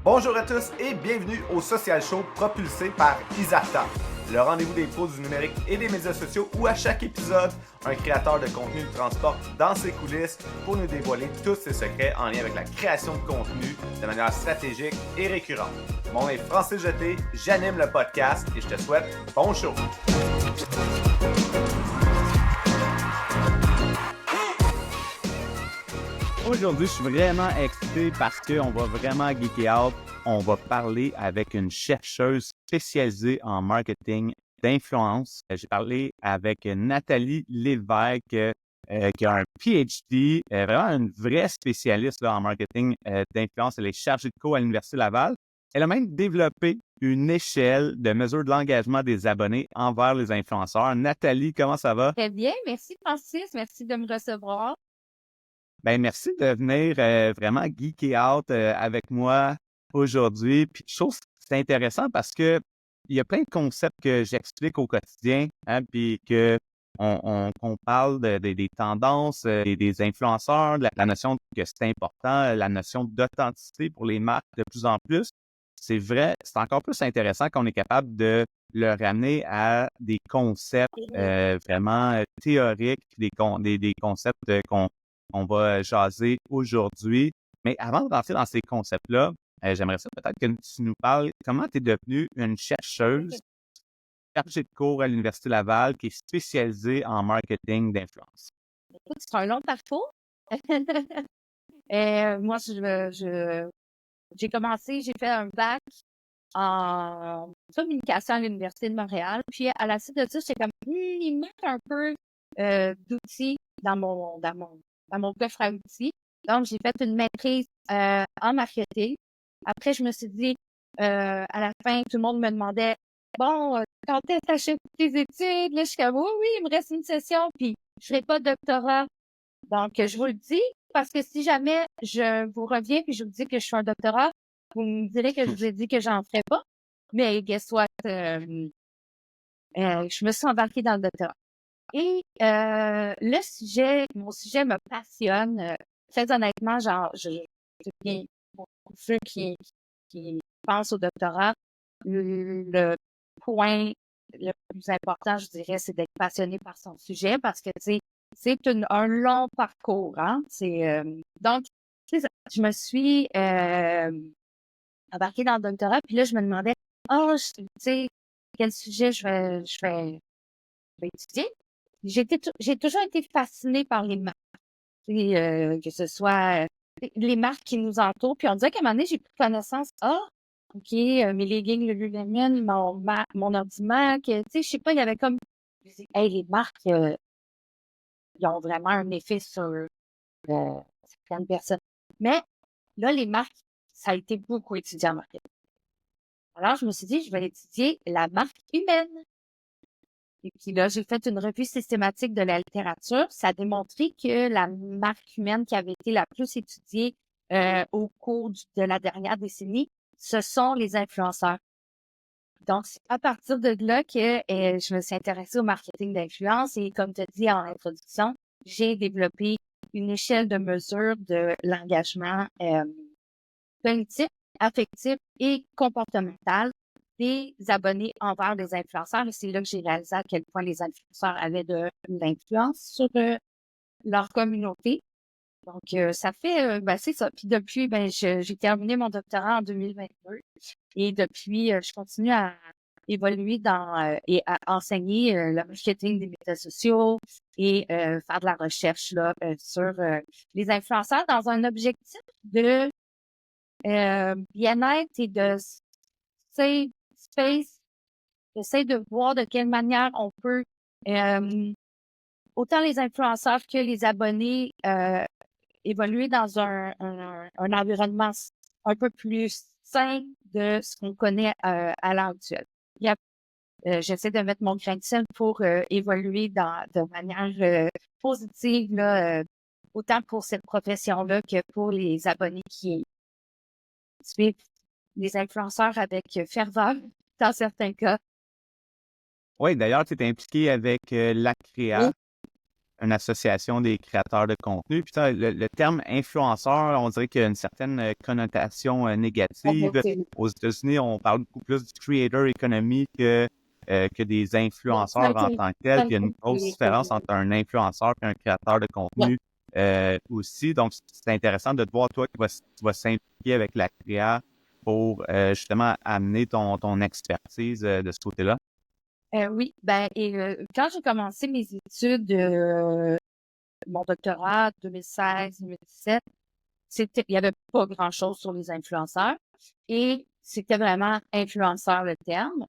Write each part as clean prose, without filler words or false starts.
Bonjour à tous et bienvenue au Social Show propulsé par Isarta, le rendez-vous des pros du numérique et des médias sociaux où à chaque épisode, un créateur de contenu nous transporte dans ses coulisses pour nous dévoiler tous ses secrets en lien avec la création de contenu de manière stratégique et récurrente. Mon nom est Francis Jeté, j'anime le podcast et je te souhaite bon show! Aujourd'hui, je suis vraiment excité parce qu'on va vraiment geeker out. On va parler avec une chercheuse spécialisée en marketing d'influence. J'ai parlé avec Nathalie Lévesque, qui a un PhD, vraiment une vraie spécialiste là, en marketing d'influence. Elle est chargée de cours à l'Université Laval. Elle a même développé une échelle de mesure de l'engagement des abonnés envers les influenceurs. Nathalie, comment ça va? Très bien, merci Francis, merci de me recevoir. Ben merci de venir vraiment geeker out avec moi aujourd'hui. Puis je trouve que c'est intéressant parce que il y a plein de concepts que j'explique au quotidien, hein, puis que qu'on parle des tendances, des influenceurs, de la notion que c'est important, la notion d'authenticité pour les marques de plus en plus. C'est vrai, c'est encore plus intéressant qu'on est capable de le ramener à des concepts vraiment théoriques, des concepts qu'on va jaser aujourd'hui. Mais avant de rentrer dans ces concepts-là, j'aimerais ça peut-être que tu nous parles comment tu es devenue une chercheuse chargée de cours à l'Université Laval qui est spécialisée en marketing d'influence. Écoute, c'est un long parcours. Moi, j'ai commencé, j'ai fait un bac en communication à l'Université de Montréal. Puis à la suite de ça, j'étais comme, il manque un peu d'outils dans mon coffre à outils. Donc, j'ai fait une maîtrise en marketing. Après, je me suis dit, à la fin, tout le monde me demandait, bon, quand est-ce que t'achètes tes études? Là, je suis comme, oui, il me reste une session, puis je ferai pas de doctorat. Donc, je vous le dis, parce que si jamais je vous reviens puis je vous dis que je suis un doctorat, vous me direz que je vous ai dit que j'en ferai pas. Mais guess what? Je me suis embarquée dans le doctorat. Et mon sujet me passionne. Très honnêtement, genre, pour ceux qui pensent au doctorat, le point le plus important, je dirais, c'est d'être passionné par son sujet parce que, tu sais, c'est un long parcours, hein. Donc, tu sais, je me suis embarquée dans le doctorat, puis là, je me demandais, tu sais, quel sujet je vais étudier. J'ai toujours été fascinée par les marques, tu sais, que ce soit les marques qui nous entourent. Puis on dirait qu'à un moment donné, j'ai pris connaissance. OK, mes leggings Lululemon, mon ordi Mac, tu sais, je sais pas, il y avait comme, hey, les marques, ils ont vraiment un effet sur certaines personnes. Mais là, les marques, ça a été beaucoup étudié en marketing. Alors, je me suis dit, je vais étudier la marque humaine. Et puis là, j'ai fait une revue systématique de la littérature. Ça a démontré que la marque humaine qui avait été la plus étudiée au cours de la dernière décennie, ce sont les influenceurs. Donc, c'est à partir de là que je me suis intéressée au marketing d'influence et comme tu as dit en introduction, j'ai développé une échelle de mesure de l'engagement cognitif, affectif et comportemental des abonnés envers les influenceurs. Et c'est là que j'ai réalisé à quel point les influenceurs avaient de l'influence sur leur communauté. Donc, ça fait, c'est ça. Puis depuis, j'ai terminé mon doctorat en 2022 et depuis, je continue à évoluer et à enseigner le marketing des médias sociaux et faire de la recherche là sur les influenceurs dans un objectif de bien-être et de safe space. J'essaie de voir de quelle manière on peut autant les influenceurs que les abonnés évoluer dans un environnement un peu plus sain de ce qu'on connaît à l'heure actuelle. J'essaie de mettre mon grain de sel pour évoluer de manière positive, là, autant pour cette profession-là que pour les abonnés qui suivent les influenceurs avec ferveur, dans certains cas. Oui, d'ailleurs, tu es impliqué avec Oui. l'ACREA. une association des créateurs de contenu. Puis le terme influenceur, on dirait qu'il y a une certaine connotation négative. Aux États-Unis, on parle beaucoup plus du creator economy que des influenceurs en tant que tels. Puis il y a une grosse différence entre un influenceur et un créateur de contenu aussi. Donc, c'est intéressant de te voir, toi, qui vas s'impliquer avec la créa pour justement amener ton expertise de ce côté-là. Oui, quand j'ai commencé mes études, mon doctorat 2016-2017, il n'y avait pas grand-chose sur les influenceurs et c'était vraiment influenceur le terme.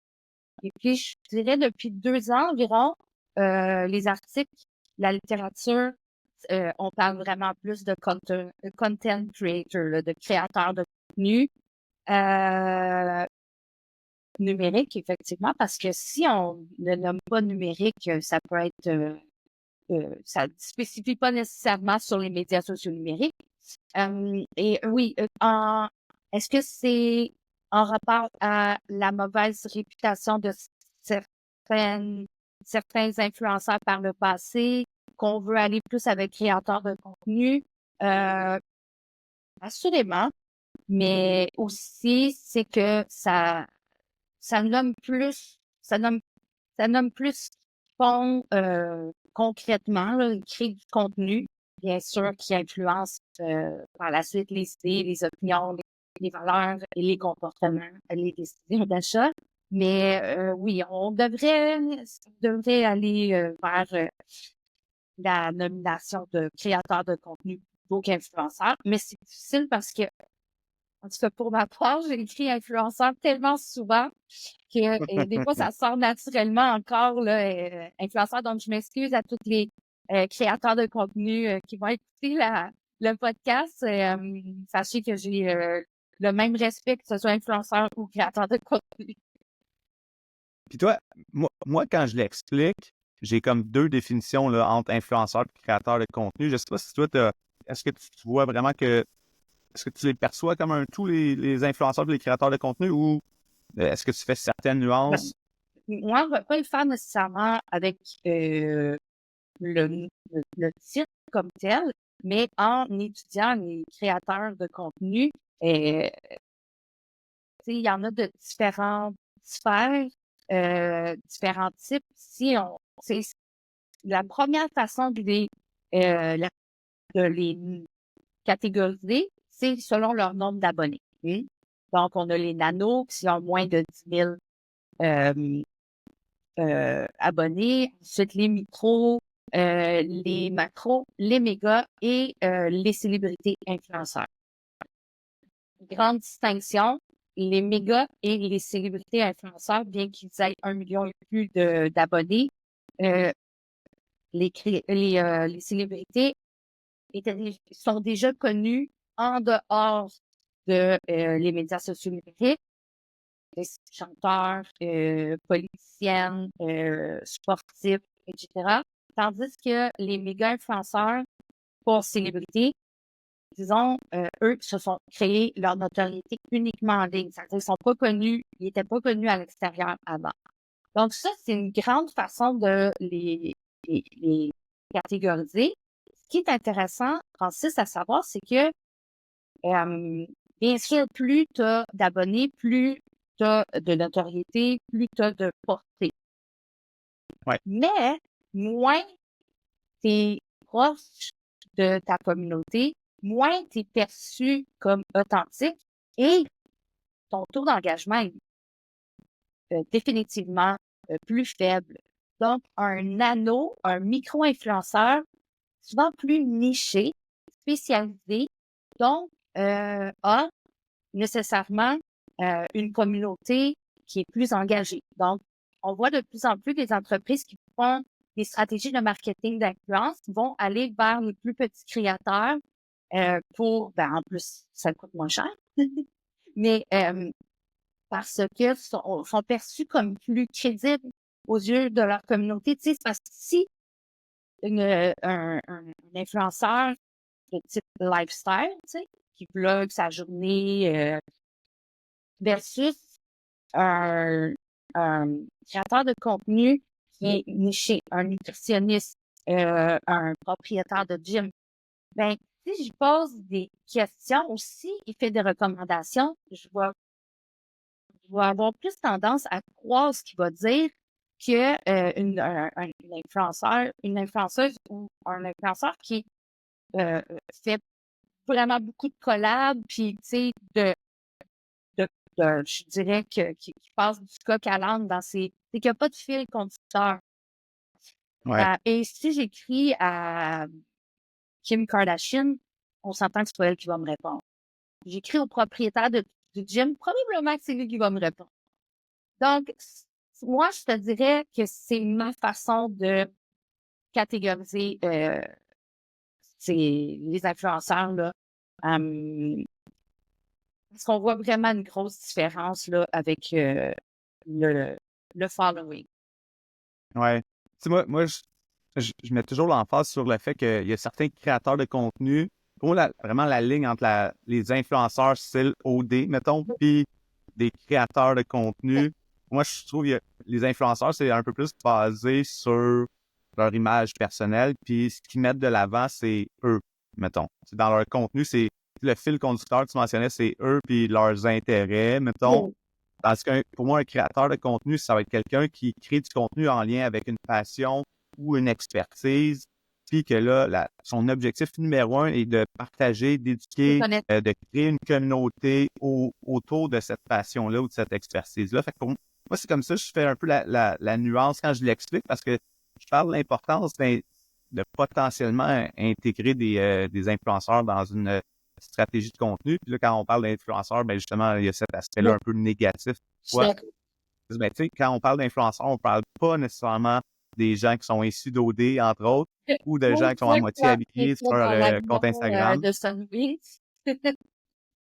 Et puis, je dirais depuis 2 ans environ, les articles, la littérature, on parle vraiment plus de content creator, là, de créateurs de contenu numérique, effectivement, parce que si on ne nomme pas numérique, ça peut être, ça ne spécifie pas nécessairement sur les médias sociaux numériques. Et oui, est-ce que c'est en rapport à la mauvaise réputation de certains influenceurs par le passé, qu'on veut aller plus avec créateurs de contenu? Assurément, mais aussi, c'est que ça nomme plus, ça nomme plus ce qu'ils font concrètement, là, ils créent du contenu, bien sûr, qui influence par la suite les idées, les opinions, les valeurs et les comportements, les décisions d'achat. Mais oui, on devrait aller vers la nomination de créateur de contenu plutôt qu'influenceur. Mais c'est difficile parce que, en tout cas, pour ma part, j'ai écrit influenceur tellement souvent que des fois, ça sort naturellement encore, là, influenceur. Donc, je m'excuse à tous les créateurs de contenu qui vont écouter le podcast. Sachez que j'ai le même respect que ce soit influenceur ou créateur de contenu. Puis toi, moi, quand je l'explique, j'ai comme 2 définitions là, entre influenceur et créateur de contenu. Je sais pas si toi, est-ce que tu vois vraiment est-ce que tu les perçois comme un tout, les influenceurs et les créateurs de contenu, ou est-ce que tu fais certaines nuances? Moi, je ne vais pas le faire nécessairement avec le titre comme tel, mais en étudiant les créateurs de contenu, il y en a de différentes sphères, différents types. C'est la première façon de les catégoriser, c'est selon leur nombre d'abonnés. Donc, on a les nanos qui ont moins de 10 000 abonnés, ensuite les micros, les macros, les mégas et les célébrités influenceurs. Grande distinction, les mégas et les célébrités influenceurs, bien qu'ils aient 1 million et plus d'abonnés, les célébrités sont déjà connues en dehors de les médias sociaux numériques, des chanteurs, politiciennes, sportifs, etc. Tandis que les méga influenceurs pour célébrités, disons, eux se sont créés leur notoriété uniquement en ligne. C'est-à-dire qu'ils sont pas connus, ils n'étaient pas connus à l'extérieur avant. Donc ça, c'est une grande façon de les catégoriser. Ce qui est intéressant, Francis, à savoir, c'est que bien sûr, plus tu as d'abonnés, plus tu as de notoriété, plus tu as de portée. Ouais. Mais moins tu es proche de ta communauté, moins tu es perçu comme authentique et ton taux d'engagement est définitivement plus faible. Donc, un nano, un micro-influenceur, souvent plus niché, spécialisé, donc a nécessairement une communauté qui est plus engagée. Donc, on voit de plus en plus des entreprises qui font des stratégies de marketing d'influence vont aller vers les plus petits créateurs en plus, ça coûte moins cher, mais parce que sont perçus comme plus crédibles aux yeux de leur communauté. Tu sais, parce que si un influenceur de type lifestyle, tu sais, qui vlog sa journée versus un créateur de contenu qui est niché, un nutritionniste un propriétaire de gym. Ben, si j'y pose des questions aussi, il fait des recommandations, je vais avoir plus tendance à croire ce qu'il va dire que une influenceuse ou un influenceur qui euh, fait vraiment beaucoup de collabs, puis tu sais, de, je dirais qui passe du coq à l'âne dans ses. C'est qu'il n'y a pas de fil conducteur. Ouais, Et si j'écris à Kim Kardashian, on s'entend que c'est pas elle qui va me répondre. J'écris au propriétaire du gym, probablement que c'est lui qui va me répondre. Donc, moi, je te dirais que c'est ma façon de catégoriser les influenceurs, là. Hum, Parce qu'on voit vraiment une grosse différence là, avec le, le following. ouais. Tu sais, moi je mets toujours l'emphase sur le fait qu'il y a certains créateurs de contenu. Pour moi, vraiment la ligne entre les influenceurs style OD, mettons, puis des créateurs de contenu. Moi, je trouve que les influenceurs, c'est un peu plus basé sur leur image personnelle, puis ce qu'ils mettent de l'avant, c'est eux, mettons. Dans leur contenu, c'est le fil conducteur que tu mentionnais, c'est eux, puis leurs intérêts, mettons. Oui. Parce que pour moi, un créateur de contenu, ça va être quelqu'un qui crée du contenu en lien avec une passion ou une expertise, puis que là, son objectif numéro un est de partager, d'éduquer, de créer une communauté autour de cette passion-là ou de cette expertise-là. Fait que pour moi, c'est comme ça, je fais un peu la nuance quand je l'explique, parce que je parle de l'importance de potentiellement intégrer des influenceurs dans une stratégie de contenu. Puis là, quand on parle d'influenceurs, ben justement, il y a cet aspect-là Oui. un peu négatif. Je suis Ouais. d'accord. Ben, tu sais, quand on parle d'influenceurs, on parle pas nécessairement des gens qui sont issus d'OD, entre autres, ou de Moi, gens je qui sont à vois moitié que habillés sur leur dans compte l'avion Instagram. de Sunwings.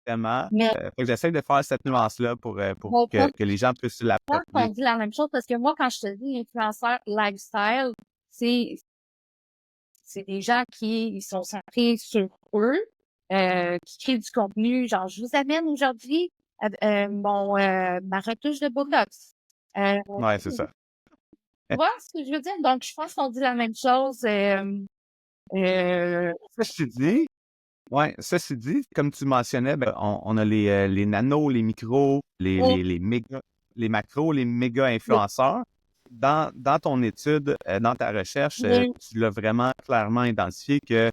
Vraiment. Mais Fait que j'essaie de faire cette nuance-là pour mon point, que les gens puissent je pense qu'on l'approprier. dit la même chose parce que moi, quand je te dis influenceur lifestyle, c'est c'est des gens qui ils sont centrés sur eux, qui créent du contenu. Genre, je vous amène aujourd'hui ma retouche de Botox. Ouais, c'est Tu ça. vois ce que je veux dire? Donc, je pense qu'on dit la même chose. Euh, Ceci dit, ouais, ceci dit, comme tu mentionnais, ben, on a les nanos, les micros, on- les méga, les macros, les méga le- influenceurs. Dans ton étude, dans ta recherche, le- tu l'as vraiment clairement identifié que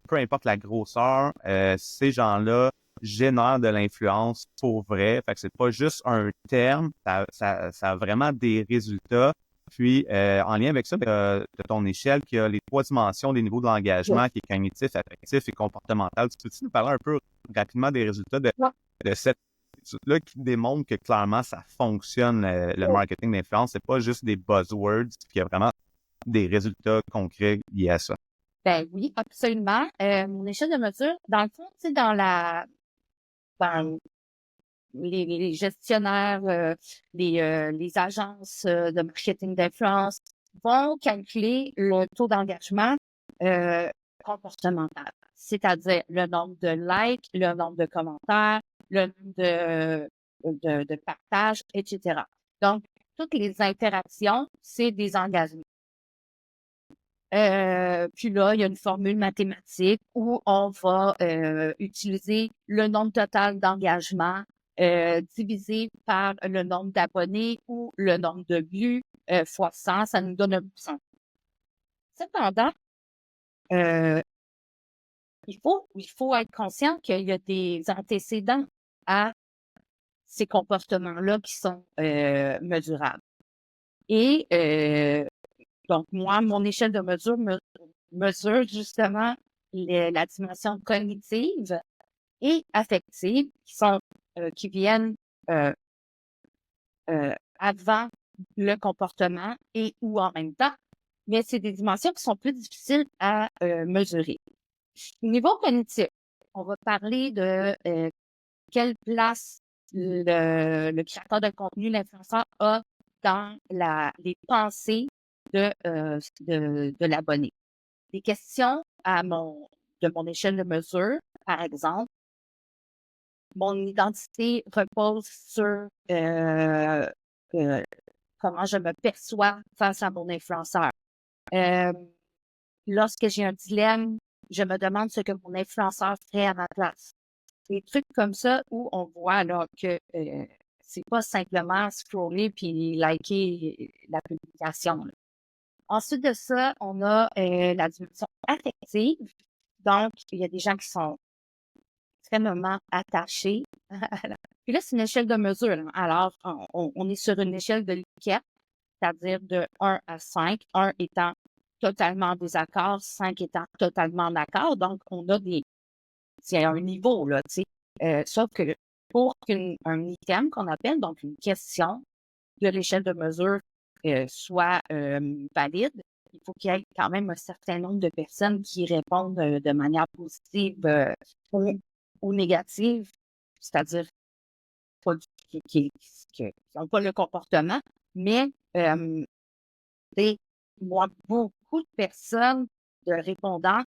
peu importe la grosseur, ces gens-là génèrent de l'influence pour vrai. Fait que c'est pas juste un terme, ça a vraiment des résultats. Puis, en lien avec ça, de ton échelle, qui a les trois dimensions des niveaux de l'engagement, qui est cognitif, affectif et comportemental. Tu peux-tu nous parler un peu rapidement des résultats de cette étude-là qui démontre que clairement, ça fonctionne, le marketing d'influence. C'est pas juste des buzzwords, puis il y a vraiment des résultats concrets liés à ça. Ben oui, absolument. Mon échelle de mesure, dans le fond, tu sais, dans les gestionnaires, les agences de marketing d'influence vont calculer le taux d'engagement euh, comportemental, c'est-à-dire le nombre de likes, le nombre de commentaires, le nombre de partages, etc. Donc, toutes les interactions, c'est des engagements. Puis là, il y a une formule mathématique où on va utiliser le nombre total d'engagements divisé par le nombre d'abonnés ou le nombre de vues fois 100, ça nous donne un pourcentage. Cependant, euh, il faut être conscient qu'il y a des antécédents à ces comportements-là qui sont mesurables. Et donc, moi, mon échelle de mesure mesure justement la dimension cognitive et affective qui viennent euh, avant le comportement et ou en même temps, mais c'est des dimensions qui sont plus difficiles à mesurer. Au niveau cognitif, on va parler de quelle place le créateur de contenu, l'influenceur a dans les pensées de l'abonné. Des questions de mon échelle de mesure, par exemple, mon identité repose sur euh, comment je me perçois face à mon influenceur. Euh, lorsque j'ai un dilemme, je me demande ce que mon influenceur ferait à ma place. Des trucs comme ça où on voit là que c'est pas simplement scroller puis liker la publication, là. Ensuite de ça, on a la dimension affective. Donc, il y a des gens qui sont extrêmement attachés. Puis là, c'est une échelle de mesure, là. Alors, on est sur une échelle de Likert, c'est-à-dire de 1 à 5, 1 étant totalement en désaccord, 5 étant totalement d'accord. Donc, on a c'est un niveau, là, tu sais. Sauf que pour qu'un item qu'on appelle, donc une question de l'échelle de mesure soit valide, il faut qu'il y ait quand même un certain nombre de personnes qui répondent de manière positive ou négative, c'est-à-dire pas qui n'ont pas le comportement, mais c'est moi, beaucoup de personnes, de répondants,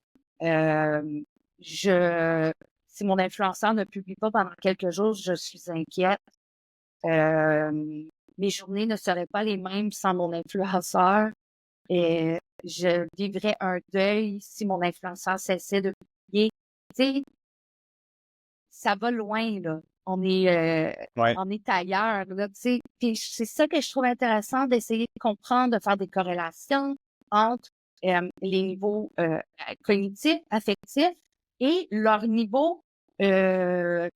euh, si mon influenceur ne publie pas pendant quelques jours, je suis inquiète. Mes journées ne seraient pas les mêmes sans mon influenceur. Et je vivrais un deuil si mon influenceur cessait de publier. Tu sais, ça va loin, là. Ouais. On est ailleurs, là, tu sais. Puis c'est ça que je trouve intéressant d'essayer de comprendre, de faire des corrélations entre les niveaux cognitifs, affectifs et leur niveau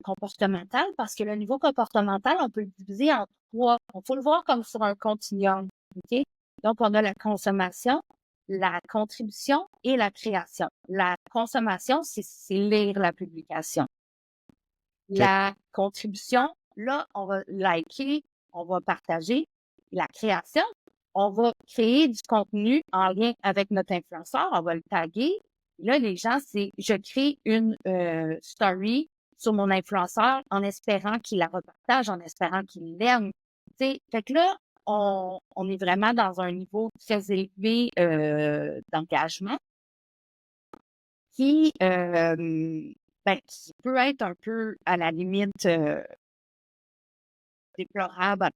comportemental, parce que le niveau comportemental, on peut le diviser en trois. On faut le voir comme sur un continuum, OK? Donc, on a la consommation, la contribution et la création. La consommation, c'est lire la publication. La contribution, là, on va liker, on va partager. La création, on va créer du contenu en lien avec notre influenceur, on va le taguer. Là, les gens, je crée une story sur mon influenceur en espérant qu'il la repartage, en espérant qu'il l'aime. Fait que là, on est vraiment dans un niveau très élevé d'engagement qui, qui peut être un peu à la limite déplorable à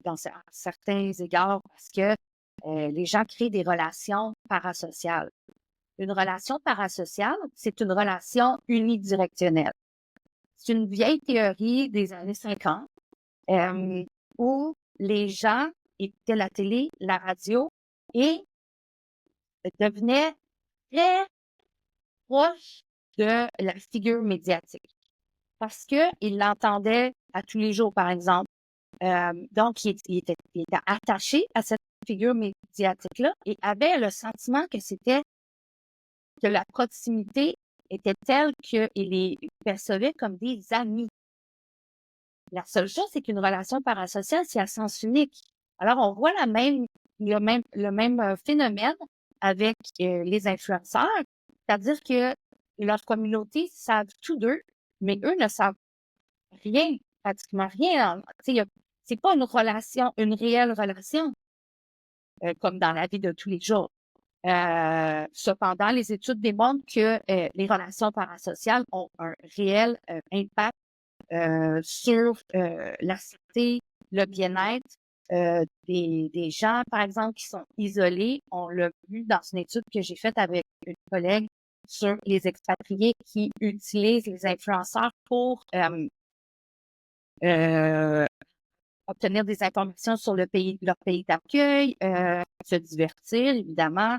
certains égards parce que les gens créent des relations parasociales. Une relation parasociale, c'est une relation unidirectionnelle. C'est une vieille théorie des années 50 où les gens écoutaient la télé, la radio et devenaient très proches de la figure médiatique parce qu'ils l'entendaient à tous les jours, par exemple. Donc, il était attaché à cette figure médiatique-là et avait le sentiment que la proximité était telle qu'il les percevait comme des amis. La seule chose, c'est qu'une relation parasociale, c'est à sens unique. Alors, on voit le même phénomène avec les influenceurs, c'est-à-dire que leur communauté savent tous d'eux, mais eux ne savent rien, pratiquement rien. C'est pas une relation, une réelle relation, comme dans la vie de tous les jours. Cependant, les études démontrent que les relations parasociales ont un réel impact sur la santé, le bien-être des gens, par exemple, qui sont isolés. On l'a vu dans une étude que j'ai faite avec une collègue sur les expatriés qui utilisent les influenceurs pour obtenir des informations sur leur pays d'accueil, se divertir, évidemment,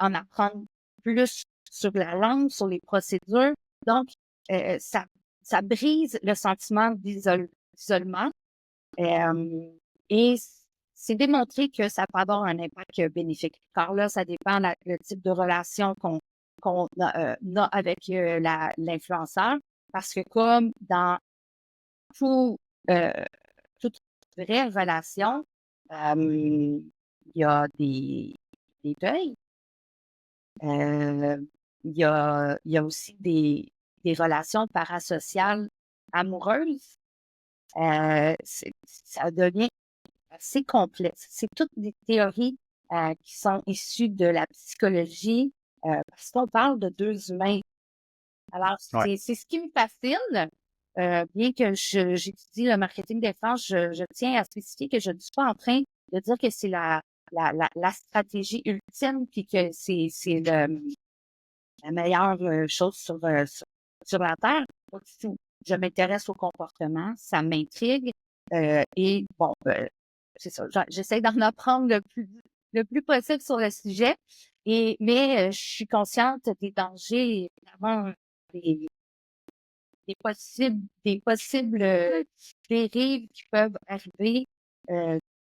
en apprendre plus sur la langue, sur les procédures. Donc, ça brise le sentiment d'isolement. Et c'est démontré que ça peut avoir un impact bénéfique. Car là, ça dépend le type de relation qu'on a avec l'influenceur. Parce que comme dans toute vraie relation, il y a des deuils. Il y a aussi des relations parasociales amoureuses. Ça devient assez complexe. C'est toutes des théories qui sont issues de la psychologie parce qu'on parle de deux humains. Alors, c'est ce qui me fascine. Bien que j'étudie le marketing d'influence, je tiens à spécifier que je ne suis pas en train de dire que c'est la stratégie ultime puis que c'est la meilleure chose sur la Terre. Je m'intéresse au comportement, ça m'intrigue. Et bon, c'est ça. J'essaie d'en apprendre le plus possible sur le sujet. Mais je suis consciente des dangers, évidemment, des possibles dérives qui peuvent arriver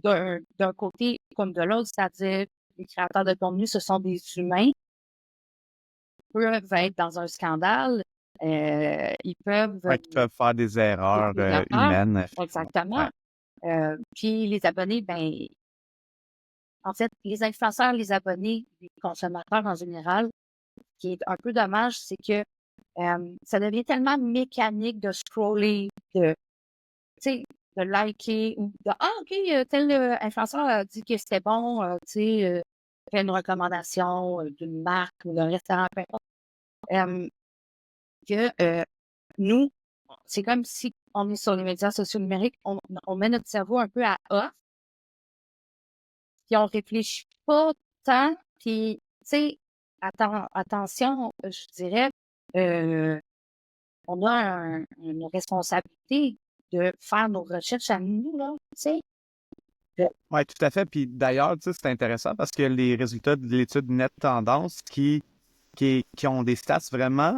d'un côté comme de l'autre, c'est-à-dire les créateurs de contenu, ce sont des humains, peuvent être dans un scandale, ils peuvent Ils peuvent faire des erreurs humaines. exactement. Ouais. Puis les abonnés, ben, en fait, les influenceurs, les abonnés, les consommateurs en général, ce qui est un peu dommage, c'est que ça devient tellement mécanique de scroller, de liker ou de « Ah, OK, tel influenceur a dit que c'était bon, fait une recommandation d'une marque ou d'un restaurant, peu importe. » Que nous, c'est comme si on est sur les médias sociaux numériques, on met notre cerveau un peu à off, puis on réfléchit pas tant, puis, tu sais, attention, je dirais, on a une responsabilité de faire nos recherches à nous, là, tu sais. Oui, tout à fait. Puis d'ailleurs, tu sais, c'est intéressant parce que les résultats de l'étude Net Tendance qui ont des stats vraiment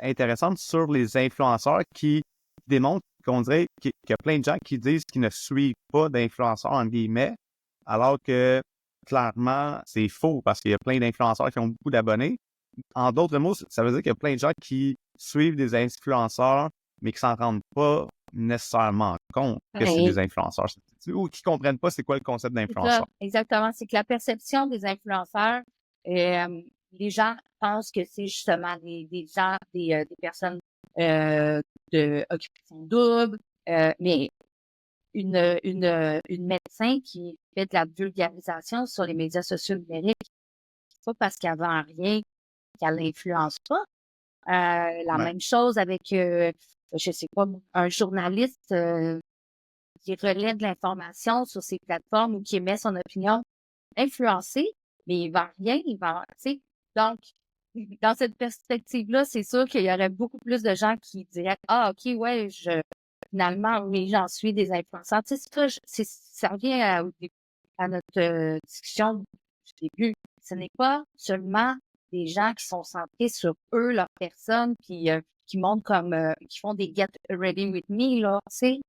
intéressantes sur les influenceurs qui démontrent qu'on dirait qu'il y a plein de gens qui disent qu'ils ne suivent pas d'influenceurs, en guillemets, alors que clairement, c'est faux parce qu'il y a plein d'influenceurs qui ont beaucoup d'abonnés. En d'autres mots, ça veut dire qu'il y a plein de gens qui suivent des influenceurs, mais qui s'en rendent pas nécessairement compte que c'est des influenceurs ou qui comprennent pas c'est quoi le concept d'influenceur. Exactement. C'est que la perception des influenceurs, les gens pensent que c'est justement des gens, des personnes de occupation double, mais une médecin qui fait de la vulgarisation sur les médias sociaux numériques, c'est pas parce qu'elle vend rien qu'elle n'influence pas. La même chose avec, je sais pas, un journaliste qui relaie de l'information sur ses plateformes ou qui émet son opinion influencée, mais il vend rien, tu sais. Donc, dans cette perspective-là, c'est sûr qu'il y aurait beaucoup plus de gens qui diraient « Ah, OK, ouais, finalement, oui, j'en suis des influenceurs. » Tu sais, ça revient à notre discussion du début. Ce n'est pas seulement des gens qui sont centrés sur eux, leur personne, puis qui montrent comme, qui font des Get Ready With Me, là, tu sais.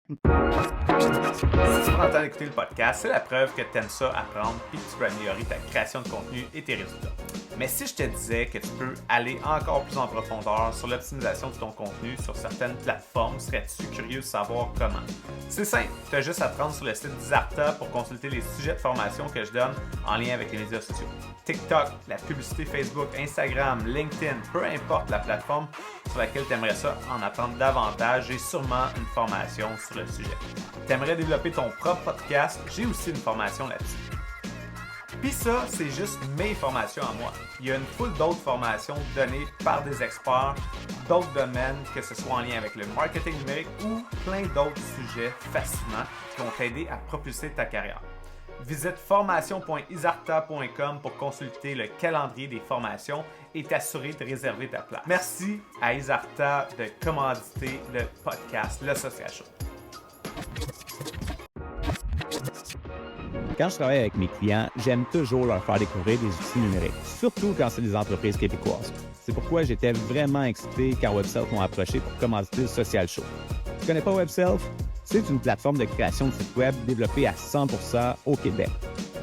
Si tu prends le temps d'écouter le podcast, c'est la preuve que tu aimes ça apprendre et que tu peux améliorer ta création de contenu et tes résultats. Mais si je te disais que tu peux aller encore plus en profondeur sur l'optimisation de ton contenu sur certaines plateformes, serais-tu curieux de savoir comment? C'est simple, tu as juste à te rendre sur le site d'Izarta pour consulter les sujets de formation que je donne en lien avec les médias sociaux. TikTok, la publicité Facebook, Instagram, LinkedIn, peu importe la plateforme sur laquelle tu aimerais ça en apprendre davantage, j'ai sûrement une formation sur le sujet. Tu aimerais développer ton propre podcast, j'ai aussi une formation là-dessus. Puis ça, c'est juste mes formations à moi. Il y a une foule d'autres formations données par des experts d'autres domaines, que ce soit en lien avec le marketing numérique ou plein d'autres sujets fascinants qui vont t'aider à propulser ta carrière. Visite formation.izarta.com pour consulter le calendrier des formations et t'assurer de réserver ta place. Merci à Izarta de commanditer le podcast Le Social Show. Quand je travaille avec mes clients, j'aime toujours leur faire découvrir des outils numériques, surtout quand c'est des entreprises québécoises. C'est pourquoi j'étais vraiment excité quand WebSelf m'ont approché pour commanditer le Social Show. Tu connais pas WebSelf? C'est une plateforme de création de sites web développée à 100% au Québec.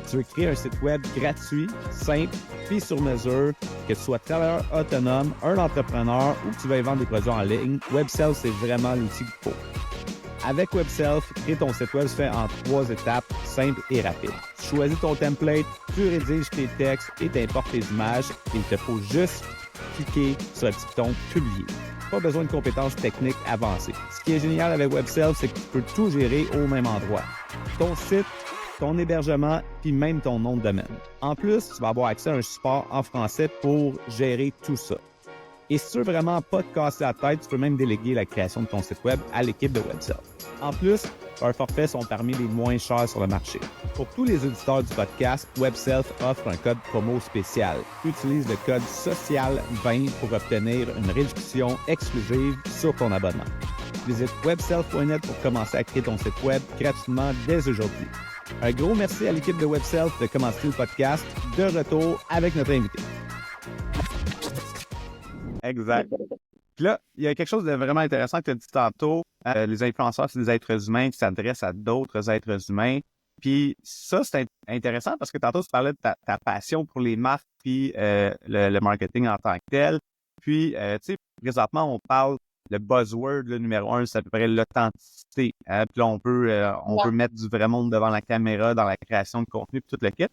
Tu veux créer un site web gratuit, simple, puis sur mesure, que tu sois travailleur autonome, un entrepreneur ou que tu veuilles vendre des produits en ligne, WebSelf, c'est vraiment l'outil qu'il faut. Avec WebSelf, créer ton site web se fait en 3 étapes, simples et rapides. Tu choisis ton template, tu rédiges tes textes et t'importes tes images. Il te faut juste cliquer sur le petit bouton « Publier ». Pas besoin de compétences techniques avancées. Ce qui est génial avec WebSelf, c'est que tu peux tout gérer au même endroit. Ton site, ton hébergement, puis même ton nom de domaine. En plus, tu vas avoir accès à un support en français pour gérer tout ça. Et si tu veux vraiment pas te casser la tête, tu peux même déléguer la création de ton site web à l'équipe de WebSelf. En plus, Leurs forfaits sont parmi les moins chers sur le marché. Pour tous les auditeurs du podcast, WebSelf offre un code promo spécial. Utilise le code SOCIAL20 pour obtenir une réduction exclusive sur ton abonnement. Visite webself.net pour commencer à créer ton site web gratuitement dès aujourd'hui. Un gros merci à l'équipe de WebSelf de commencer le podcast. De retour avec notre invité. Exact. Puis là, il y a quelque chose de vraiment intéressant que tu as dit tantôt. Les influenceurs, c'est des êtres humains qui s'adressent à d'autres êtres humains. Puis ça, c'est intéressant parce que tantôt, tu parlais de ta passion pour les marques puis le marketing en tant que tel. Puis, tu sais, présentement, on parle, le buzzword, le numéro 1, c'est à peu près l'authenticité. Hein? Puis là, on peut mettre du vrai monde devant la caméra dans la création de contenu puis tout le kit.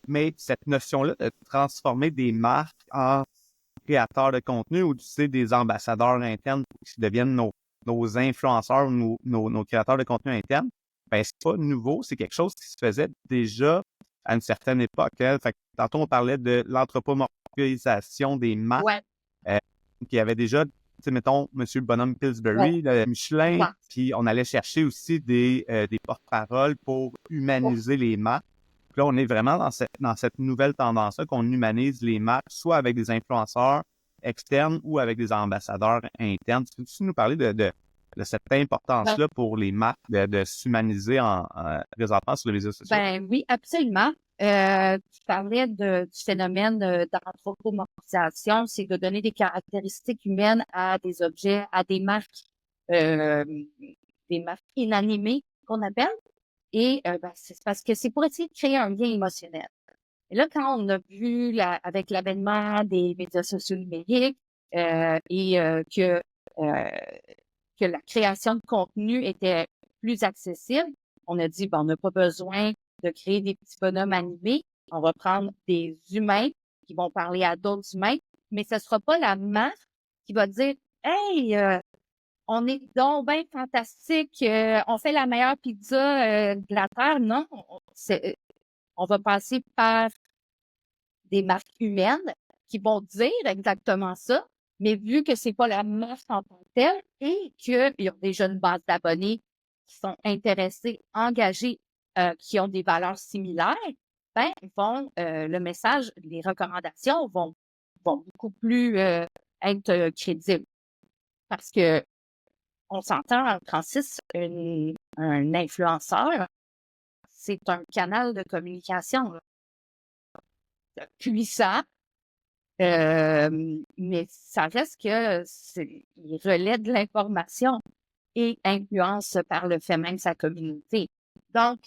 Mais cette notion-là de transformer des marques en créateurs de contenu ou tu sais, des ambassadeurs internes qui deviennent nos influenceurs ou nos créateurs de contenu internes, ben c'est pas nouveau, c'est quelque chose qui se faisait déjà à une certaine époque. Hein. Fait que, tantôt, on parlait de l'anthropomorphisation des marques. Ouais. Qui avait déjà, tu sais, mettons, Monsieur Bonhomme Pillsbury, le Michelin, puis on allait chercher aussi des porte-paroles pour humaniser les marques. Puis là, on est vraiment dans cette nouvelle tendance-là qu'on humanise les marques, soit avec des influenceurs externes ou avec des ambassadeurs internes. Peux-tu nous parler de cette importance-là pour les marques de s'humaniser présentement sur les réseaux sociaux? Ben oui, absolument. Tu parlais du phénomène d'anthropomorphisation, c'est de donner des caractéristiques humaines à des objets, à des marques inanimées qu'on appelle. Et c'est parce que c'est pour essayer de créer un lien émotionnel. Et là, quand on a vu avec l'avènement des médias sociaux numériques que la création de contenu était plus accessible, on a dit, on n'a pas besoin de créer des petits bonhommes animés. On va prendre des humains qui vont parler à d'autres humains, mais ce sera pas la marque qui va dire, hey, on est donc bien fantastique, on fait la meilleure pizza de la Terre. Non, on va passer par des marques humaines qui vont dire exactement ça, mais vu que c'est pas la marque en tant que telle et qu'il y a déjà une base d'abonnés qui sont intéressés, engagés, qui ont des valeurs similaires, ben le message, les recommandations vont beaucoup plus être crédibles. Parce que on s'entend, Francis, un influenceur, c'est un canal de communication puissant, mais ça reste que il relaie de l'information et influence par le fait même sa communauté. Donc,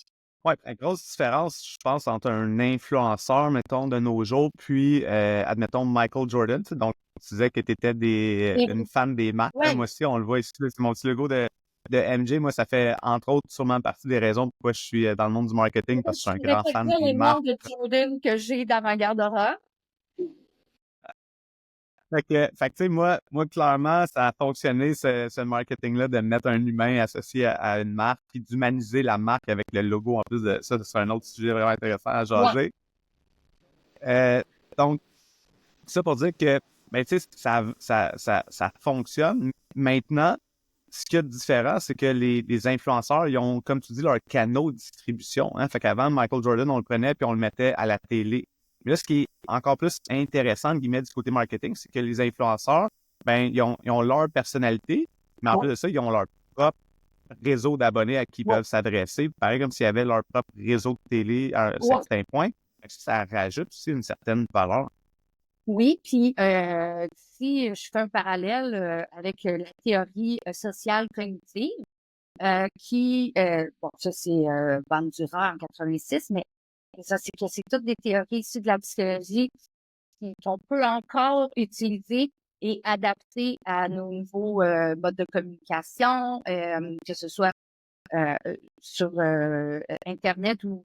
oui, la grosse différence, je pense, entre un influenceur, mettons, de nos jours, puis, admettons, Michael Jordan. Donc, tu disais que tu étais une fan des marques. Ouais. Moi aussi, on le voit ici, c'est mon petit logo de MJ. Moi, ça fait, entre autres, sûrement partie des raisons pourquoi je suis dans le monde du marketing, parce que je suis un grand fan des marques. Je ne sais pas le nom de Jordan que j'ai dans ma garde-robe. Fait que, tu sais, moi, clairement, ça a fonctionné, ce marketing-là, de mettre un humain associé à une marque, puis d'humaniser la marque avec le logo. En plus de ça, ce serait un autre sujet vraiment intéressant à jaser. Ouais. Donc, ça pour dire que, ben, tu sais, ça fonctionne. Maintenant, ce qu'il y a de différent, c'est que les influenceurs, ils ont, comme tu dis, leur canaux de distribution. Hein? Fait qu'avant, Michael Jordan, on le prenait puis on le mettait à la télé. Mais là, ce qui est encore plus intéressant, du côté marketing, c'est que les influenceurs, ben, ils ont leur personnalité, mais en plus de ça, ils ont leur propre réseau d'abonnés à qui ils peuvent s'adresser. Pareil comme s'il y avait leur propre réseau de télé à un certain point. Ça rajoute aussi une certaine valeur. Oui, puis si je fais un parallèle avec la théorie sociale cognitive, ça c'est Bandura en 86, mais ça c'est que c'est toutes des théories issues de la psychologie qu'on peut encore utiliser et adapter à nos nouveaux modes de communication, que ce soit sur Internet ou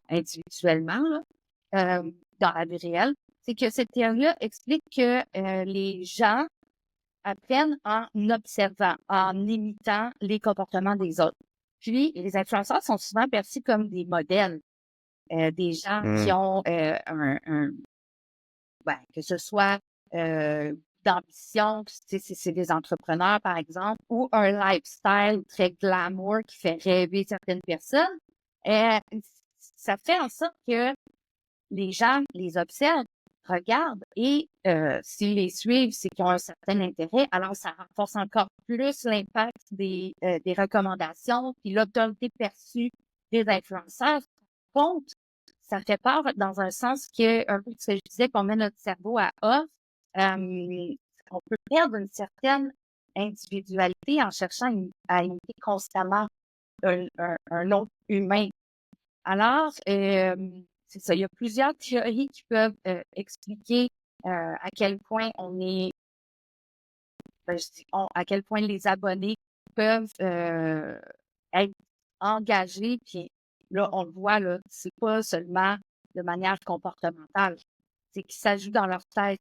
individuellement, dans la vie réelle. C'est que cette théorie-là explique que les gens apprennent en observant, en imitant les comportements des autres. Puis, les influenceurs sont souvent perçus comme des modèles, des gens qui ont que ce soit d'ambition, c'est des entrepreneurs, par exemple, ou un lifestyle très glamour qui fait rêver certaines personnes, ça fait en sorte que les gens les observent, regardent et s'ils les suivent, c'est qu'ils ont un certain intérêt. Alors, ça renforce encore plus l'impact des recommandations puis l'autorité perçue des influenceurs. Par contre, ça fait peur dans un sens que, un peu ce que je disais, qu'on met notre cerveau à off. On peut perdre une certaine individualité en cherchant à imiter constamment un autre humain. Alors, c'est ça. Il y a plusieurs théories qui peuvent expliquer à quel point à quel point les abonnés peuvent être engagés. Puis là, on le voit, là, c'est pas seulement de manière comportementale. C'est qu'ils s'ajoutent dans leur tête.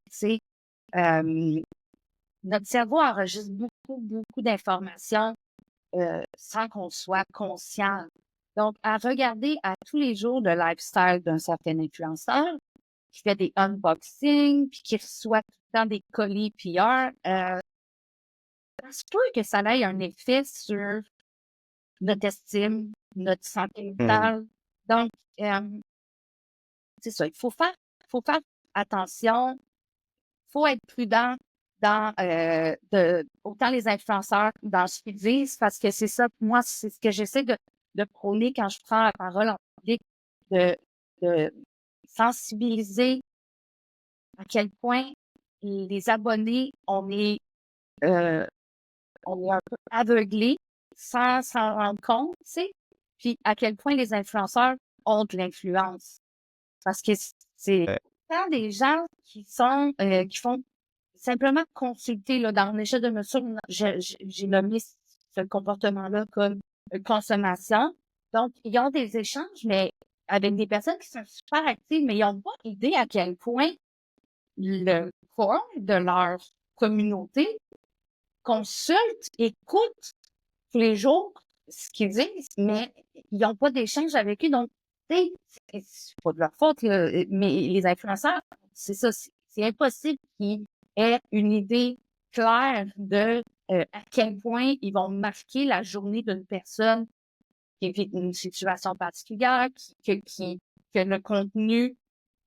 Notre cerveau enregistre beaucoup d'informations sans qu'on soit conscient. Donc, à regarder à tous les jours le lifestyle d'un certain influenceur qui fait des unboxings, puis qui reçoit tout le temps des colis PR, ça se peut que ça ait un effet sur notre estime, notre santé mentale. Donc, c'est ça, il faut faire attention, il faut être prudent dans autant les influenceurs dans ce qu'ils disent, parce que c'est ça, moi, c'est ce que j'essaie de prôner quand je prends la parole en public, de sensibiliser à quel point les abonnés, on est un peu aveuglés sans s'en rendre compte, tu sais, puis à quel point les influenceurs ont de l'influence. Parce que c'est tant des gens qui font simplement consulter là, dans l'échelle de mesure, j'ai nommé ce comportement-là comme consommation. Donc, ils ont des échanges, mais avec des personnes qui sont super actives, mais ils n'ont pas idée à quel point le corps de leur communauté consulte, écoute tous les jours ce qu'ils disent, mais ils n'ont pas d'échange avec eux. Donc, tu sais, c'est pas de leur faute, là, mais les influenceurs, c'est ça, c'est impossible qu'ils aient une idée claire de à quel point ils vont marquer la journée d'une personne qui vit une situation particulière, que le contenu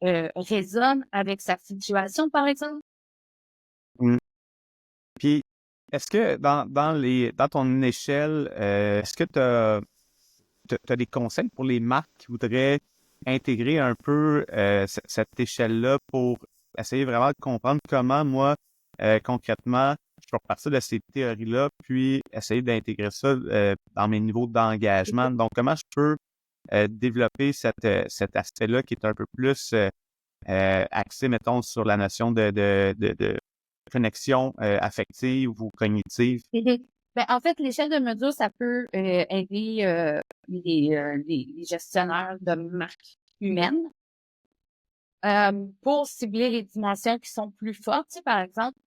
résonne avec sa situation, par exemple. Puis, est-ce que dans ton échelle, est-ce que tu as des conseils pour les marques qui voudraient intégrer un peu cette échelle-là pour essayer vraiment de comprendre comment moi, concrètement, je peux repartir de ces théories-là, puis essayer d'intégrer ça dans mes niveaux d'engagement. Donc, comment je peux développer cet aspect-là qui est un peu plus axé, mettons, sur la notion de connexion affective ou cognitive? Ben, en fait, l'échelle de mesure, ça peut aider les gestionnaires de marques humaines pour cibler les dimensions qui sont plus fortes. Tu sais, par exemple,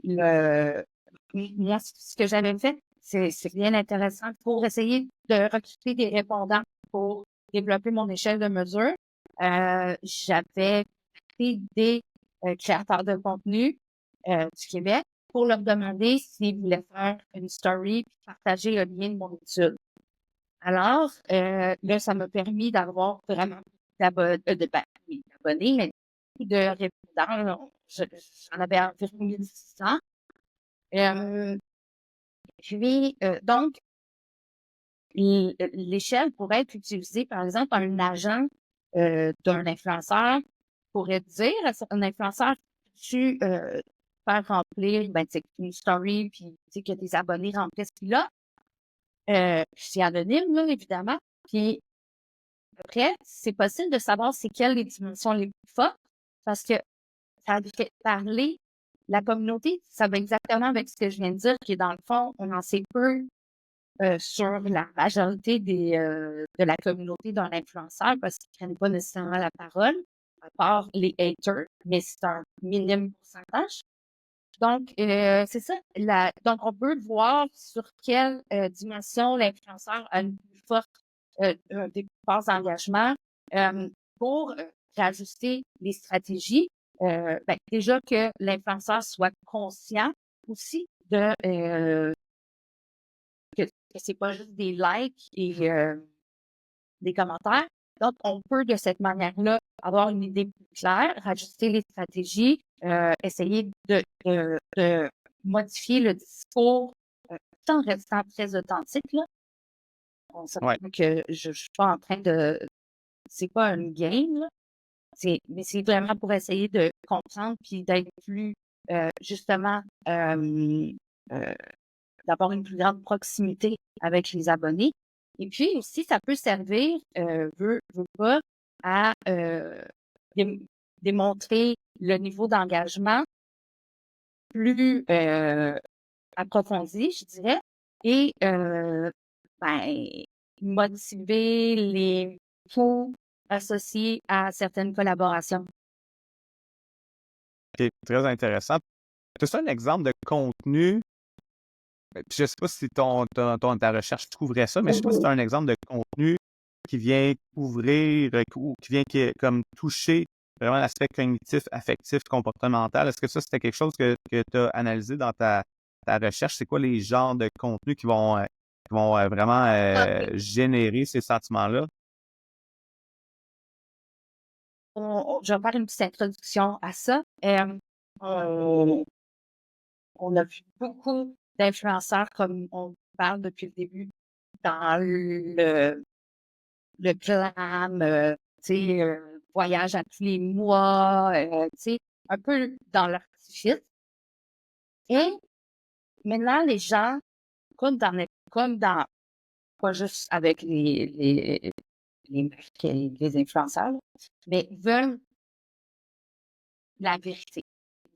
moi, ce que j'avais fait, c'est bien intéressant pour essayer de recruter des répondants pour développer mon échelle de mesure. J'avais pris des créateurs de contenu du Québec pour leur demander s'ils voulaient faire une story et partager le lien de mon étude. Alors, là, ça m'a permis d'avoir vraiment d'abonnés, mais de répondants. J'en avais environ 1600. Donc, l'échelle pourrait être utilisée, par exemple, par un agent d'un influenceur pourrait dire à un influenceur, tu faire remplir une story, puis tu sais que tes abonnés remplissent, puis là, c'est anonyme, là, évidemment. Puis après, c'est possible de savoir c'est quelles les dimensions les plus fortes, parce que ça fait parler la communauté, ça va exactement avec ce que je viens de dire, qui est dans le fond, on en sait peu sur la majorité de la communauté d'un influenceur parce qu'ils ne prennent pas nécessairement la parole, à part les haters, mais c'est un minime pourcentage. Donc, c'est ça. Donc, on peut voir sur quelle dimension l'influenceur a une plus forte des forts engagements pour réajuster les stratégies déjà que l'influenceur soit conscient aussi que c'est pas juste des likes et des commentaires. Donc, on peut de cette manière-là avoir une idée plus claire, ajuster les stratégies, essayer de modifier le discours tout en restant très authentique. Là. On s'entend que je suis pas en train de... C'est pas une game, là. Mais c'est vraiment pour essayer de comprendre puis d'être plus, justement, d'avoir une plus grande proximité avec les abonnés. Et puis aussi, ça peut servir, veut pas, à démontrer le niveau d'engagement plus approfondi, je dirais, et motiver les coûts associés à certaines collaborations. OK, très intéressant. Tu as un exemple de contenu? Puis je ne sais pas si ta recherche couvrait ça, mais je ne sais pas si tu as un exemple de contenu qui vient couvrir ou qui vient comme toucher vraiment l'aspect cognitif, affectif, comportemental. Est-ce que ça, c'était quelque chose que tu as analysé dans ta recherche? C'est quoi les genres de contenus qui vont vraiment générer ces sentiments-là? Je vais faire une petite introduction à ça. On a vu beaucoup d'influenceurs, comme on parle depuis le début, dans le glam, voyage à tous les mois, un peu dans l'artifice. Et maintenant, les gens, comme dans pas juste avec les influenceurs, mais veulent la vérité.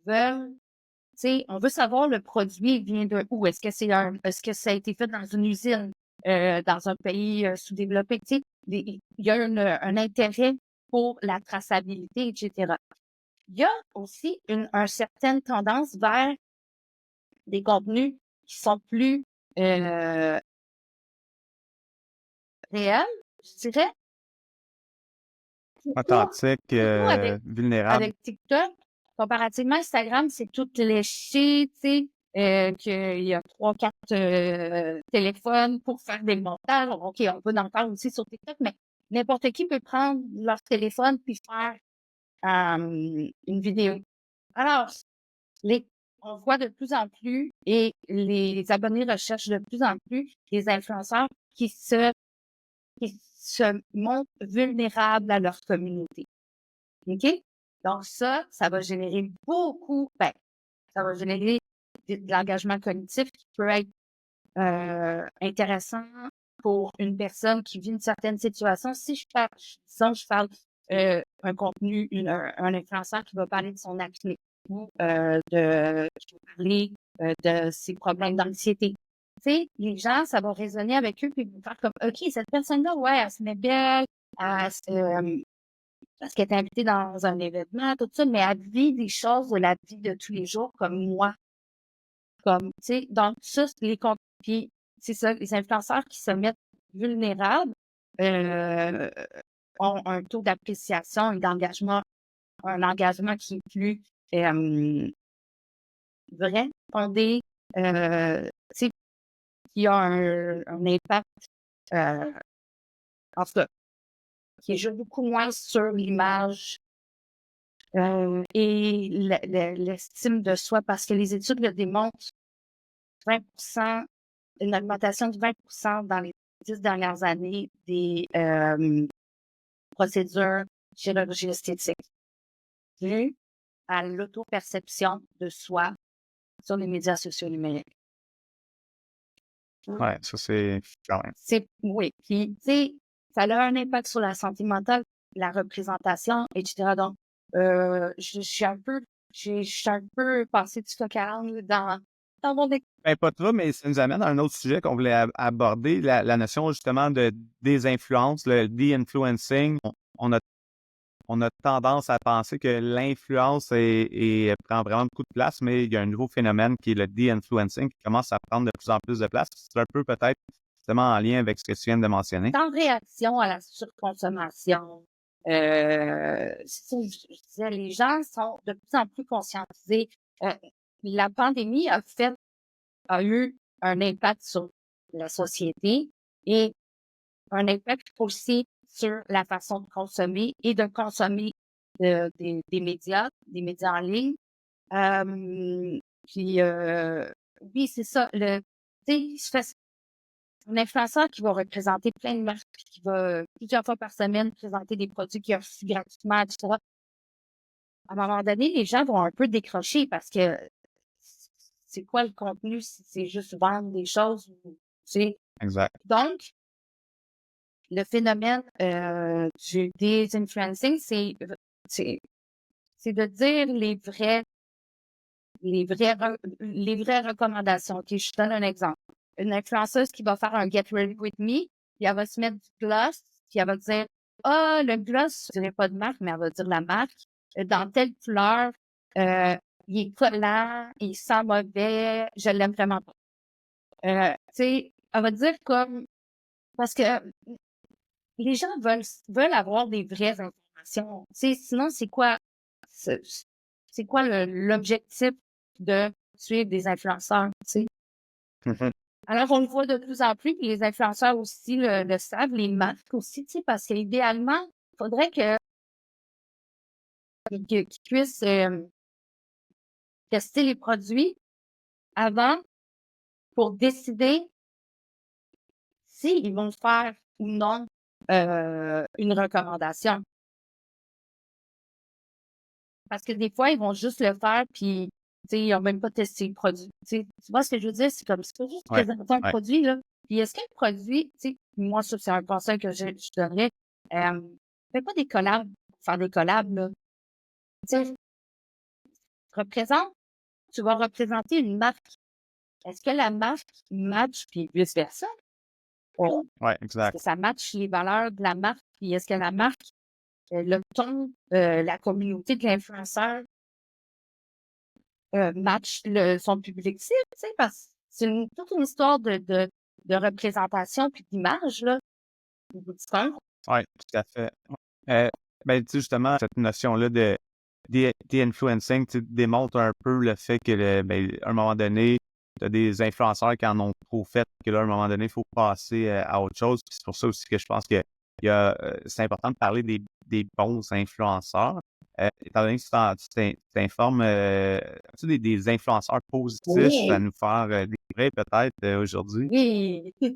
On veut savoir le produit vient de où. Est-ce que ça a été fait dans une usine, dans un pays sous-développé? Il y a un intérêt pour la traçabilité, etc. Il y a aussi une certaine tendance vers des contenus qui sont plus réels, je dirais. Authentique, vulnérable. Avec TikTok, comparativement à Instagram, c'est tout léché, qu'il y a 3-4 téléphones pour faire des montages. OK, on peut en faire aussi sur TikTok, mais n'importe qui peut prendre leur téléphone puis faire une vidéo. Alors, on voit de plus en plus et les abonnés recherchent de plus en plus des influenceurs qui se montrent vulnérables à leur communauté. OK? Donc ça va générer ça va générer de l'engagement cognitif qui peut être intéressant pour une personne qui vit une certaine situation. Si je parle un contenu, un influenceur qui va parler de son acné ou qui va parler de ses problèmes d'anxiété. Tu sais, les gens, ça va résonner avec eux puis ils vont faire comme, OK, cette personne-là, ouais, elle se met belle, parce qu'elle est invitée dans un événement, tout ça, mais elle vit des choses de la vie de tous les jours comme moi. Donc, ça, puis c'est ça, les influenceurs qui se mettent vulnérables ont un taux d'appréciation et d'engagement, un engagement qui est plus vrai, fondé, qui a un impact, en tout cas, qui joue beaucoup moins sur l'image et l'estime de soi, parce que les études le démontrent, 20%, une augmentation de 20% dans les 10 dernières années des procédures chirurgie esthétique dues à l'auto-perception de soi sur les médias sociaux numériques. Ouais, ça c'est quand même. Oui, puis tu sais, ça a un impact sur la santé mentale, la représentation, etc. Donc, je suis un peu passée du coq à l'âne dans mon Pas trop, mais ça nous amène à un autre sujet qu'on voulait aborder, la notion justement de désinfluence, le de-influencing. On a tendance à penser que l'influence prend vraiment beaucoup de place, mais il y a un nouveau phénomène qui est le de-influencing qui commence à prendre de plus en plus de place. C'est un peu peut-être justement en lien avec ce que tu viens de mentionner. En réaction à la surconsommation C'est ça que je disais, les gens sont de plus en plus conscientisés. La pandémie a eu un impact sur la société et un impact aussi sur la façon de consommer et de consommer des médias en ligne. Puis, oui, c'est ça. Tu sais, un influenceur qui va représenter plein de marques, puis qui va plusieurs fois par semaine présenter des produits qu'il a reçus gratuitement, etc. À un moment donné, les gens vont un peu décrocher parce que c'est quoi le contenu si c'est juste vendre des choses, tu sais. Exact. Donc, le phénomène du désinfluencing, c'est de dire les vraies recommandations. OK, je te donne un exemple. Une influenceuse qui va faire un Get Ready With Me, puis elle va se mettre du gloss, puis elle va dire ah, le gloss, je dirais pas de marque, mais elle va dire la marque. Dans telle couleur, il est collant, il sent mauvais, je l'aime vraiment pas. Tu sais, elle va dire comme parce que les gens veulent avoir des vraies informations. Tu sais, sinon, c'est quoi l'objectif de suivre des influenceurs, tu sais? Mhm. Alors, on le voit de plus en plus, puis les influenceurs aussi le savent, les marques aussi, tu sais, parce qu'idéalement, il faudrait qu'ils puissent tester les produits avant pour décider s'ils vont faire ou non une recommandation. Parce que des fois, ils vont juste le faire, puis tu sais, ils n'ont même pas testé le produit. Tu vois ce que je veux dire? C'est comme, c'est pas juste Ouais, présenter un ouais. produit, là. Puis est-ce qu'un produit, tu sais, moi, ça, c'est un conseil que je donnerais. Fais pas des collabs pour faire des collabs, là. Tu sais, tu vas représenter une marque. Est-ce que la marque match, puis vice-versa? Ouais, Est-ce exact. que ça match les valeurs de la marque? Puis est-ce que la marque, le ton, la communauté de l'influenceur match son public cible, tu sais, parce que c'est toute une histoire de représentation puis d'image, là. Au bout du compte. Oui, tout à fait. Ben, tu sais, justement, cette notion-là de-influencing, tu sais, démontre un peu le fait que, à un moment donné, tu as des influenceurs qui en ont trop fait, que là, à un moment donné, il faut passer à autre chose. Puis c'est pour ça aussi que je pense que c'est important de parler des bons influenceurs. Étant donné que tu t'informes, as-tu des influenceurs positifs à Oui. nous faire livrer peut-être aujourd'hui? Oui. Tu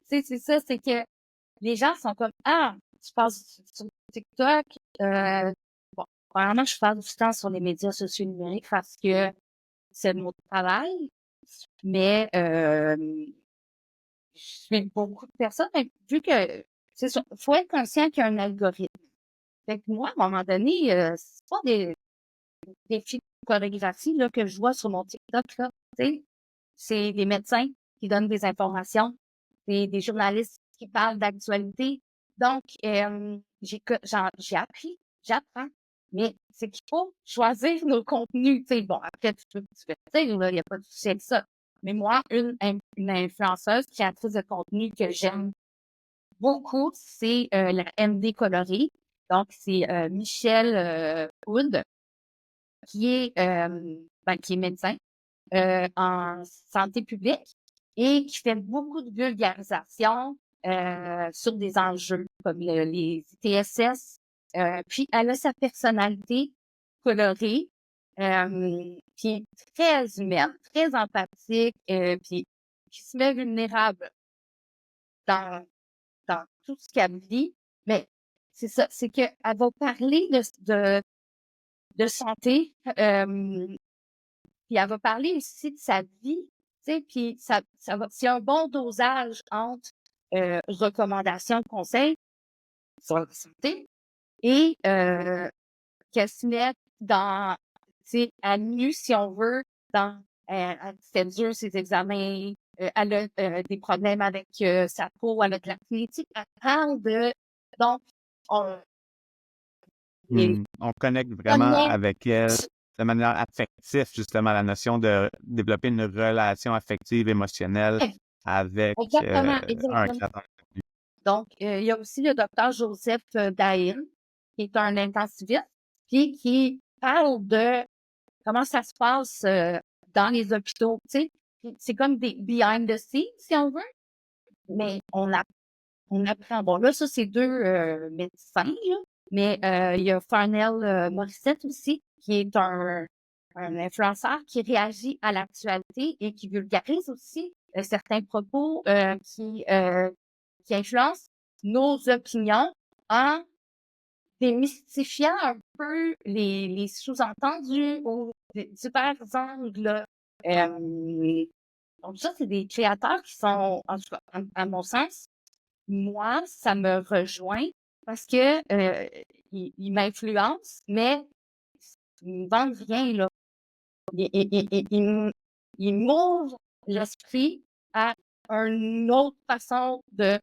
sais, c'est ça, c'est que les gens sont comme ah, tu passes sur TikTok. Bon, premièrement, je passe du temps sur les médias sociaux numériques parce que c'est mon travail, mais je suis beaucoup de personnes, mais vu que c'est ça, faut être conscient qu'il y a un algorithme. Fait que moi, à un moment donné, c'est pas des films de chorégraphie là, que je vois sur mon TikTok, là, tu sais. C'est des médecins qui donnent des informations, des journalistes qui parlent d'actualité. Donc, j'ai appris, j'apprends, mais c'est qu'il faut choisir nos contenus. Tu sais, bon, après, tu fais ça, il n'y a pas de souci avec ça. Mais moi, une influenceuse créatrice de contenu que j'aime beaucoup, c'est la MD Colorée. Donc, c'est Michelle Hood, qui est médecin en santé publique et qui fait beaucoup de vulgarisation sur des enjeux comme les ITSS. Puis, elle a sa personnalité colorée, qui est très humaine, très empathique, puis qui se met vulnérable dans tout ce qu'elle vit. Mais c'est ça, c'est qu'elle va parler de santé, puis elle va parler aussi de sa vie, tu sais, puis c'est un bon dosage entre recommandations, conseils sur la santé et qu'elle se mette dans, tu sais, à nu, si on veut, dans, elle fait dur ses examens, elle a des problèmes avec sa peau, elle a de l'acné, tu sais, elle parle donc, on On connecte vraiment connecte. avec elle de manière affective, justement, la notion de développer une relation affective, émotionnelle avec Exactement, un exactement. créateur de contenu. Donc, il y a aussi le docteur Joseph Dahin, qui est un intensiviste, puis qui parle de comment ça se passe dans les hôpitaux, tu sais. C'est comme des behind the scenes, si on veut, mais on apprend. Bon, là, ça, c'est deux médecins, là, mais il y a Farnell Morissette aussi, qui est un influenceur qui réagit à l'actualité et qui vulgarise aussi certains propos qui influencent nos opinions en démystifiant un peu les sous-entendus ou divers angles. Donc ça, c'est des créateurs qui sont, en tout cas, à mon sens, moi, ça me rejoint parce que ils m'influencent, mais ils me vendent rien, là. Ils m'ouvrent l'esprit à une autre façon de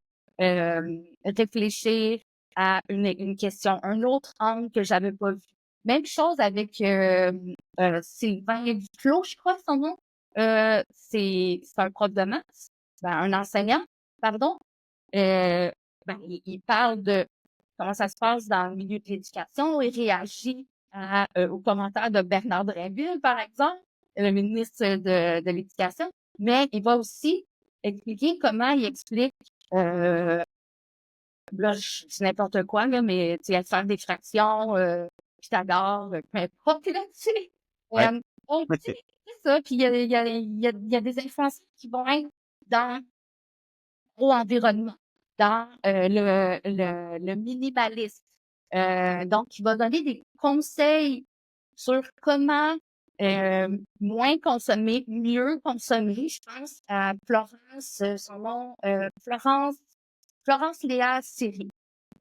réfléchir à une question, un autre angle que j'avais pas vu. Même chose avec Sylvain Duclos, je crois son nom. C'est un prof de maths, un enseignant, pardon. Il parle de comment ça se passe dans le milieu de l'éducation et réagit aux commentaires de Bernard Drinville, par exemple, le ministre de l'Éducation. Mais il va aussi expliquer comment il explique là, je dis n'importe quoi, là, mais tu sais, faire des fractions, Pythagore, peu importe, là, tu sais. Ouais. Donc, tu sais, c'est ça. Puis il y a des influences qui vont être dans l'environnement, dans le minimalisme. Donc, il va donner des conseils sur comment moins consommer, mieux consommer. Je pense à Florence, son nom, Florence Léa Siri.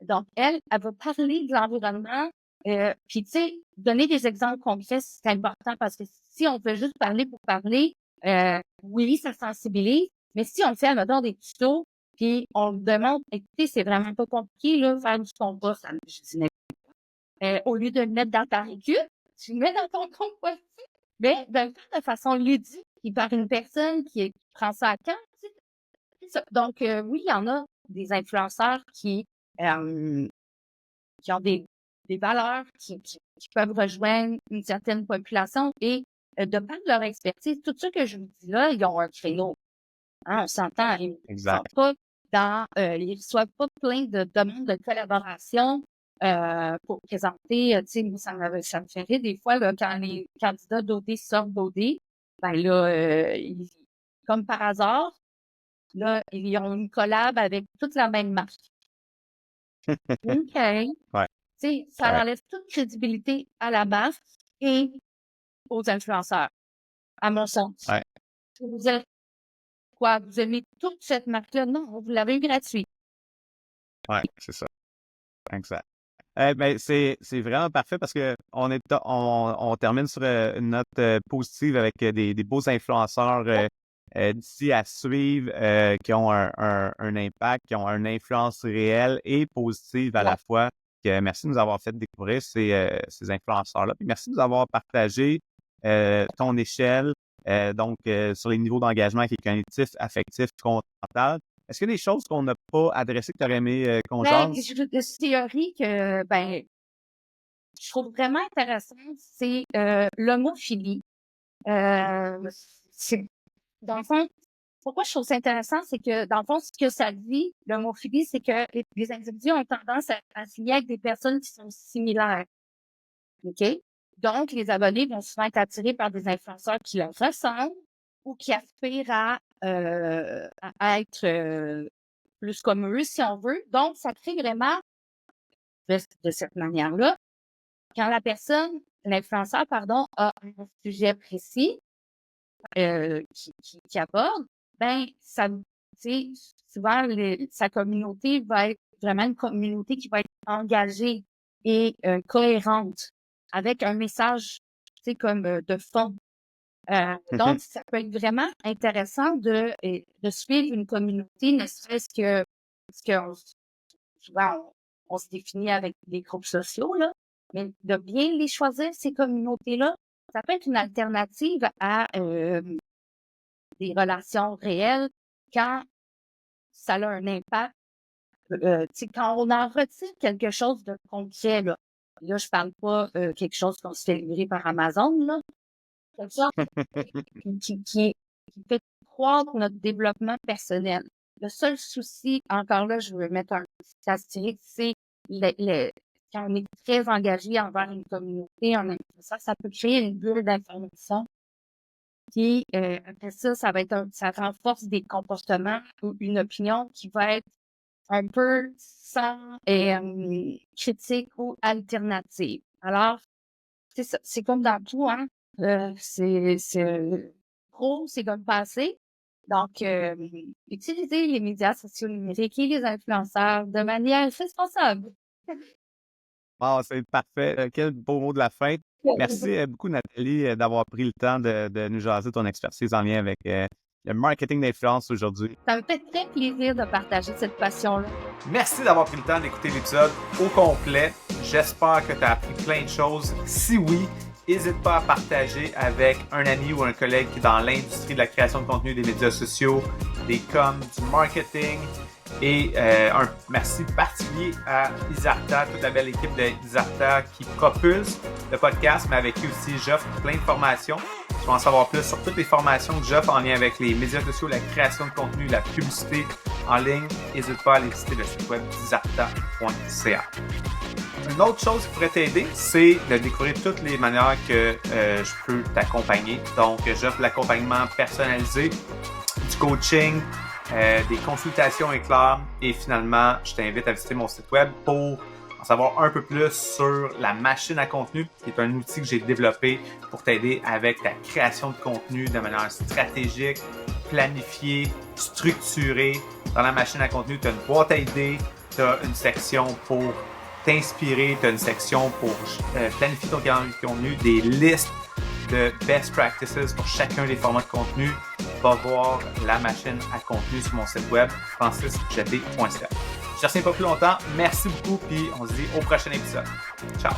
Donc, elle va parler de l'environnement. Puis, tu sais, donner des exemples concrets, c'est important parce que si on veut juste parler pour parler, oui, ça sensibilise. Mais si on le fait, admettons, des tutos, puis on le demande, écoutez, c'est vraiment pas compliqué, là, faire du compost. Je dis au lieu de le mettre dans ta récup, tu le mets dans ton compost. Mais de le faire de façon ludique, puis par une personne qui prend ça à cœur, tu sais, c'est ça. Donc, oui, il y en a des influenceurs qui ont des valeurs, qui peuvent rejoindre une certaine population et de par leur expertise, tout ça que je vous dis là, ils ont un créneau. Hein, on s'entend, ils ne sont Exact. pas ils reçoivent pas plein de demandes de collaboration pour présenter, tu sais, moi, ça me fait rire des fois, là, quand les candidats d'OD sortent d'OD, ben là, comme par hasard, là, ils ont une collab avec toute la même marque. OK. Ouais. Tu sais, ça Ouais. enlève toute crédibilité à la marque et aux influenceurs, à mon sens. Ouais. Vous êtes quoi? Vous aimez toute cette marque-là? Non, vous l'avez eu gratuit. Ouais, c'est ça. Exact. Ben, c'est vraiment parfait parce que on termine sur une note positive avec des beaux influenceurs d'ici à suivre qui ont un impact, qui ont une influence réelle et positive à la fois. Merci de nous avoir fait découvrir ces influenceurs-là. Puis merci de nous avoir partagé ton échelle, donc sur les niveaux d'engagement qui est cognitif, affectif, comportemental. Est-ce qu'il y a des choses qu'on n'a pas adressées que tu aurais aimé qu'on Ben, jase? une théorie que je trouve vraiment intéressante, c'est l'homophilie. Dans le fond, pourquoi je trouve ça intéressant, c'est que dans le fond, ce que ça dit, l'homophilie, c'est que les individus ont tendance à se lier avec des personnes qui sont similaires. OK? Donc, les abonnés vont souvent être attirés par des influenceurs qui leur ressemblent ou qui aspirent à être plus comme eux, si on veut. Donc, ça crée vraiment, de cette manière-là, quand la personne, l'influenceur, pardon, a un sujet précis qui aborde, ben, ça, tu sais, souvent, sa communauté va être vraiment une communauté qui va être engagée et cohérente avec un message, tu sais, comme de fond. Donc, ça peut être vraiment intéressant de suivre une communauté, ne serait-ce que parce que souvent on se définit avec des groupes sociaux, là, mais de bien les choisir, ces communautés-là, ça peut être une alternative à des relations réelles quand ça a un impact. Tu sais, quand on en retire quelque chose de concret, là, Là, je parle pas quelque chose qu'on se fait livrer par Amazon, là. Quelque chose qui fait croître notre développement personnel. Le seul souci, encore là, je veux mettre un petit astérisque, c'est quand on est très engagé envers une communauté, ça peut créer une bulle d'information. Puis après ça, ça renforce des comportements ou une opinion qui va être un peu sans critique ou alternative. Alors, c'est ça, c'est comme dans tout, hein. C'est trop, c'est comme passé. Donc, utilisez les médias sociaux numériques et les influenceurs de manière responsable. Wow, c'est parfait. Quel beau mot de la fin. Merci beaucoup, Nathalie, d'avoir pris le temps de nous jaser ton expertise en lien avec le marketing d'influence aujourd'hui. Ça me fait très plaisir de partager cette passion-là. Merci d'avoir pris le temps d'écouter l'épisode au complet. J'espère que tu as appris plein de choses. Si oui, n'hésite pas à partager avec un ami ou un collègue qui est dans l'industrie de la création de contenu, des médias sociaux, des coms, du marketing. Et un merci particulier à Isarta, toute la belle équipe de Isarta qui propulse le podcast, mais avec qui aussi j'offre plein de formations. Tu vas en savoir plus sur toutes les formations que j'offre en lien avec les médias sociaux, la création de contenu, la publicité en ligne. N'hésite pas à aller visiter le site web isarta.ca. Une autre chose qui pourrait t'aider, c'est de découvrir toutes les manières que je peux t'accompagner. Donc, j'offre l'accompagnement personnalisé, du coaching, des consultations éclairs et finalement, je t'invite à visiter mon site web pour en savoir un peu plus sur la machine à contenu, qui est un outil que j'ai développé pour t'aider avec ta création de contenu de manière stratégique, planifiée, structurée. Dans la machine à contenu, tu as une boîte à idées, tu as une section pour t'inspirer, tu as une section pour planifier ton calendrier de contenu, des listes de best practices pour chacun des formats de contenu. Va voir la machine à contenu sur mon site web francisjeté.ca. Je ne retiens pas plus longtemps. Merci beaucoup, puis on se dit au prochain épisode. Ciao!